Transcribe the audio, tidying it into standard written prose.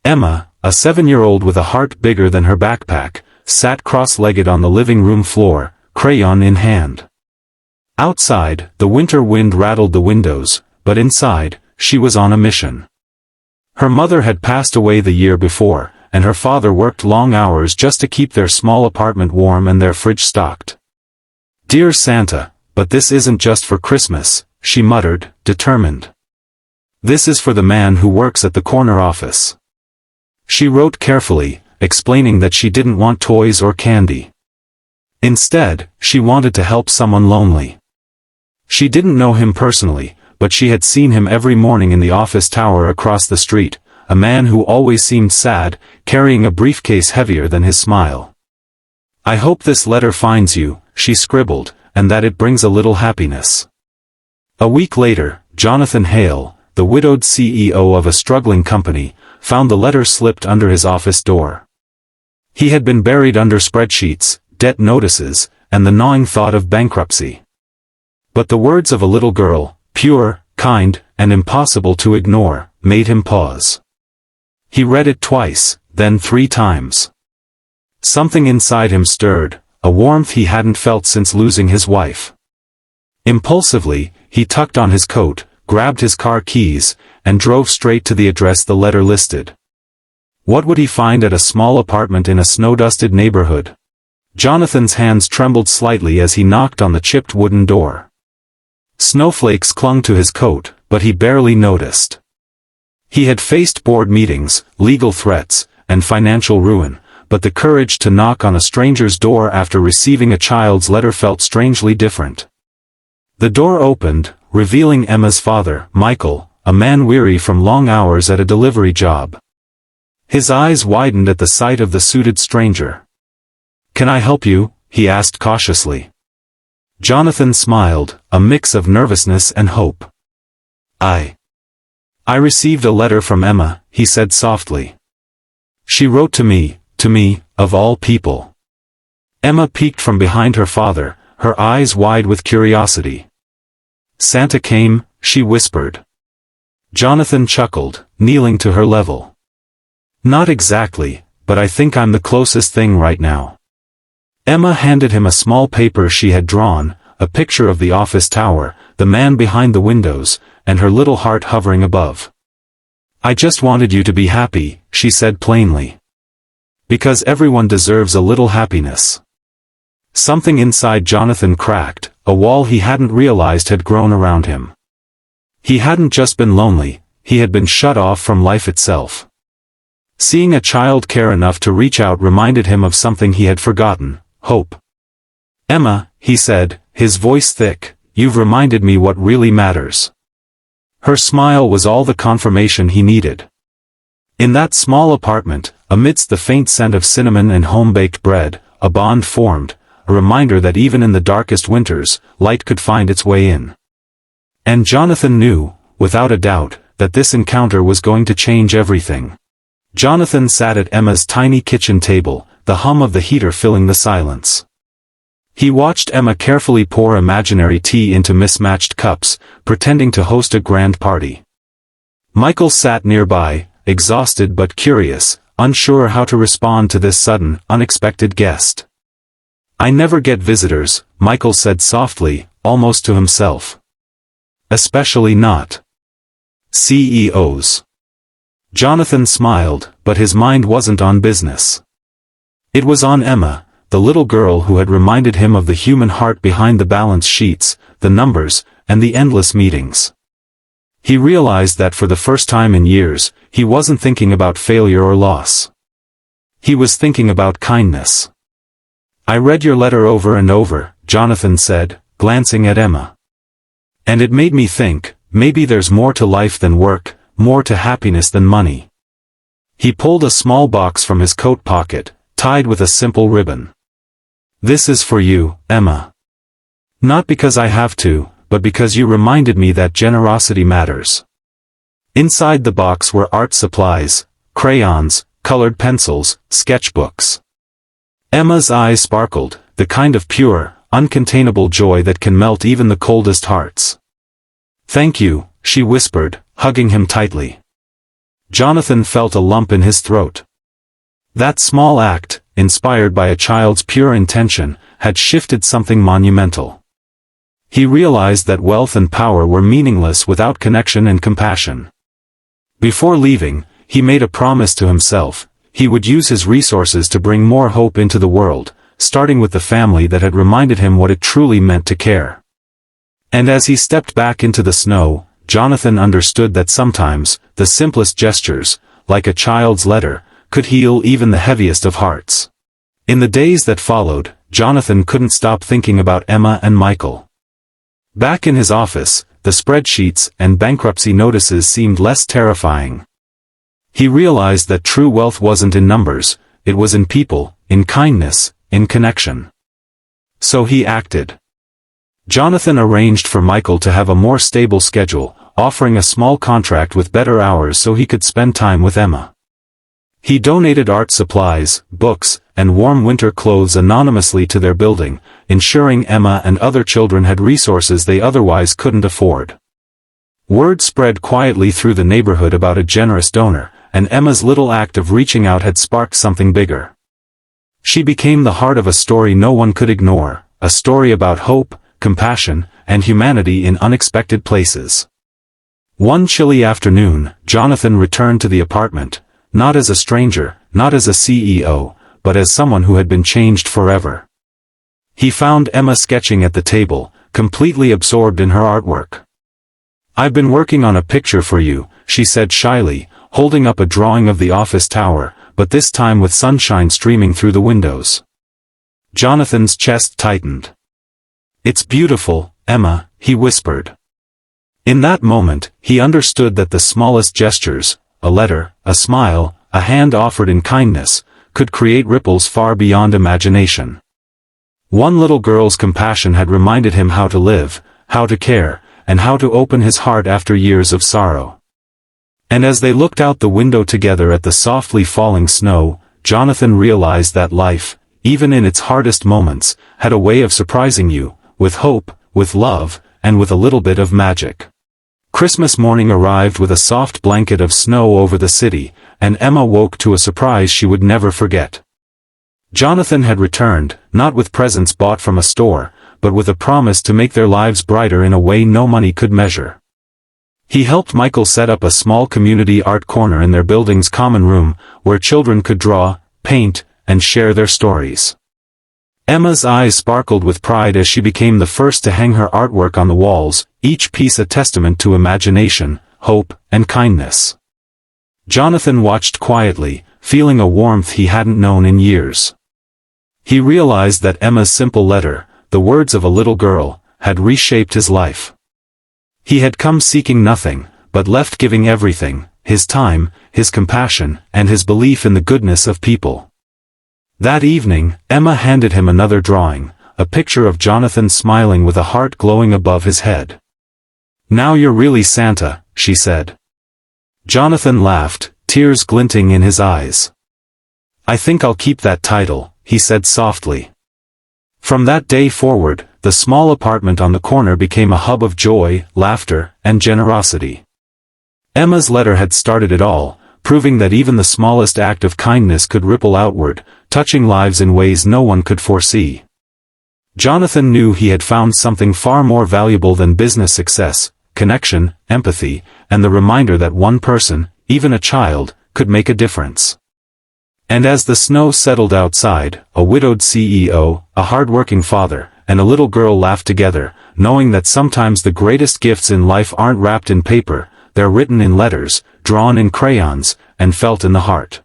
Emma, a 7-year-old with a heart bigger than her backpack, sat cross-legged on the living room floor, crayon in hand. Outside, the winter wind rattled the windows, but inside, she was on a mission. Her mother had passed away the year before, and her father worked long hours just to keep their small apartment warm and their fridge stocked. "Dear Santa, but this isn't just for Christmas," she muttered, determined. "This is for the man who works at the corner office." She wrote carefully, explaining that she didn't want toys or candy. Instead, she wanted to help someone lonely. She didn't know him personally, but she had seen him every morning in the office tower across the street, a man who always seemed sad, carrying a briefcase heavier than his smile. "I hope this letter finds you," she scribbled, "and that it brings a little happiness." A week later, Jonathan Hale, the widowed CEO of a struggling company, found the letter slipped under his office door. He had been buried under spreadsheets, debt notices, and the gnawing thought of bankruptcy. But the words of a little girl, pure, kind, and impossible to ignore, made him pause. He read it twice, then 3 times. Something inside him stirred, a warmth he hadn't felt since losing his wife. Impulsively, he tucked on his coat, grabbed his car keys, and drove straight to the address the letter listed. What would he find at a small apartment in a snow-dusted neighborhood? Jonathan's hands trembled slightly as he knocked on the chipped wooden door. Snowflakes clung to his coat, but he barely noticed. He had faced board meetings, legal threats, and financial ruin, but the courage to knock on a stranger's door after receiving a child's letter felt strangely different. The door opened, revealing Emma's father, Michael, a man weary from long hours at a delivery job. His eyes widened at the sight of the suited stranger. "Can I help you?" he asked cautiously. Jonathan smiled, a mix of nervousness and hope. I received a letter from Emma," he said softly. "She wrote to me, of all people." Emma peeked from behind her father, her eyes wide with curiosity. "Santa came," she whispered. Jonathan chuckled, kneeling to her level. "Not exactly, but I think I'm the closest thing right now." Emma handed him a small paper she had drawn, a picture of the office tower, the man behind the windows, and her little heart hovering above. "I just wanted you to be happy," she said plainly. "Because everyone deserves a little happiness." Something inside Jonathan cracked, a wall he hadn't realized had grown around him. He hadn't just been lonely, he had been shut off from life itself. Seeing a child care enough to reach out reminded him of something he had forgotten: hope. "Emma," he said, his voice thick, "you've reminded me what really matters." Her smile was all the confirmation he needed. In that small apartment, amidst the faint scent of cinnamon and home-baked bread, a bond formed, a reminder that even in the darkest winters, light could find its way in. And Jonathan knew, without a doubt, that this encounter was going to change everything. Jonathan sat at Emma's tiny kitchen table, the hum of the heater filling the silence. He watched Emma carefully pour imaginary tea into mismatched cups, pretending to host a grand party. Michael sat nearby, exhausted but curious, unsure how to respond to this sudden, unexpected guest. "I never get visitors," Michael said softly, almost to himself. "Especially not CEOs." Jonathan smiled, but his mind wasn't on business. It was on Emma, the little girl who had reminded him of the human heart behind the balance sheets, the numbers, and the endless meetings. He realized that for the first time in years, he wasn't thinking about failure or loss. He was thinking about kindness. "I read your letter over and over," Jonathan said, glancing at Emma. "And it made me think, maybe there's more to life than work, more to happiness than money." He pulled a small box from his coat pocket, tied with a simple ribbon. "This is for you, Emma. Not because I have to, but because you reminded me that generosity matters." Inside the box were art supplies, crayons, colored pencils, sketchbooks. Emma's eyes sparkled, the kind of pure, uncontainable joy that can melt even the coldest hearts. "Thank you," she whispered, hugging him tightly. Jonathan felt a lump in his throat. That small act, inspired by a child's pure intention, had shifted something monumental. He realized that wealth and power were meaningless without connection and compassion. Before leaving, he made a promise to himself: he would use his resources to bring more hope into the world, starting with the family that had reminded him what it truly meant to care. And as he stepped back into the snow, Jonathan understood that sometimes, the simplest gestures, like a child's letter, could heal even the heaviest of hearts. In the days that followed, Jonathan couldn't stop thinking about Emma and Michael. Back in his office, the spreadsheets and bankruptcy notices seemed less terrifying. He realized that true wealth wasn't in numbers, it was in people, in kindness, in connection. So he acted. Jonathan arranged for Michael to have a more stable schedule, offering a small contract with better hours so he could spend time with Emma. He donated art supplies, books, and warm winter clothes anonymously to their building, ensuring Emma and other children had resources they otherwise couldn't afford. Word spread quietly through the neighborhood about a generous donor, and Emma's little act of reaching out had sparked something bigger. She became the heart of a story no one could ignore, a story about hope, compassion, and humanity in unexpected places. One chilly afternoon, Jonathan returned to the apartment, not as a stranger, not as a CEO, but as someone who had been changed forever. He found Emma sketching at the table, completely absorbed in her artwork. "I've been working on a picture for you," she said shyly, holding up a drawing of the office tower, but this time with sunshine streaming through the windows. Jonathan's chest tightened. "It's beautiful, Emma," he whispered. In that moment, he understood that the smallest gestures, a letter, a smile, a hand offered in kindness, could create ripples far beyond imagination. One little girl's compassion had reminded him how to live, how to care, and how to open his heart after years of sorrow. And as they looked out the window together at the softly falling snow, Jonathan realized that life, even in its hardest moments, had a way of surprising you, with hope, with love, and with a little bit of magic. Christmas morning arrived with a soft blanket of snow over the city, and Emma woke to a surprise she would never forget. Jonathan had returned, not with presents bought from a store, but with a promise to make their lives brighter in a way no money could measure. He helped Michael set up a small community art corner in their building's common room, where children could draw, paint, and share their stories. Emma's eyes sparkled with pride as she became the first to hang her artwork on the walls, each piece a testament to imagination, hope, and kindness. Jonathan watched quietly, feeling a warmth he hadn't known in years. He realized that Emma's simple letter, the words of a little girl, had reshaped his life. He had come seeking nothing, but left giving everything: his time, his compassion, and his belief in the goodness of people. That evening, Emma handed him another drawing, a picture of Jonathan smiling with a heart glowing above his head. "Now you're really Santa," she said. Jonathan laughed, tears glinting in his eyes. "I think I'll keep that title," he said softly. From that day forward, the small apartment on the corner became a hub of joy, laughter, and generosity. Emma's letter had started it all, proving that even the smallest act of kindness could ripple outward, touching lives in ways no one could foresee. Jonathan knew he had found something far more valuable than business success: connection, empathy, and the reminder that one person, even a child, could make a difference. And as the snow settled outside, a widowed CEO, a hard-working father, and a little girl laughed together, knowing that sometimes the greatest gifts in life aren't wrapped in paper, they're written in letters, drawn in crayons, and felt in the heart.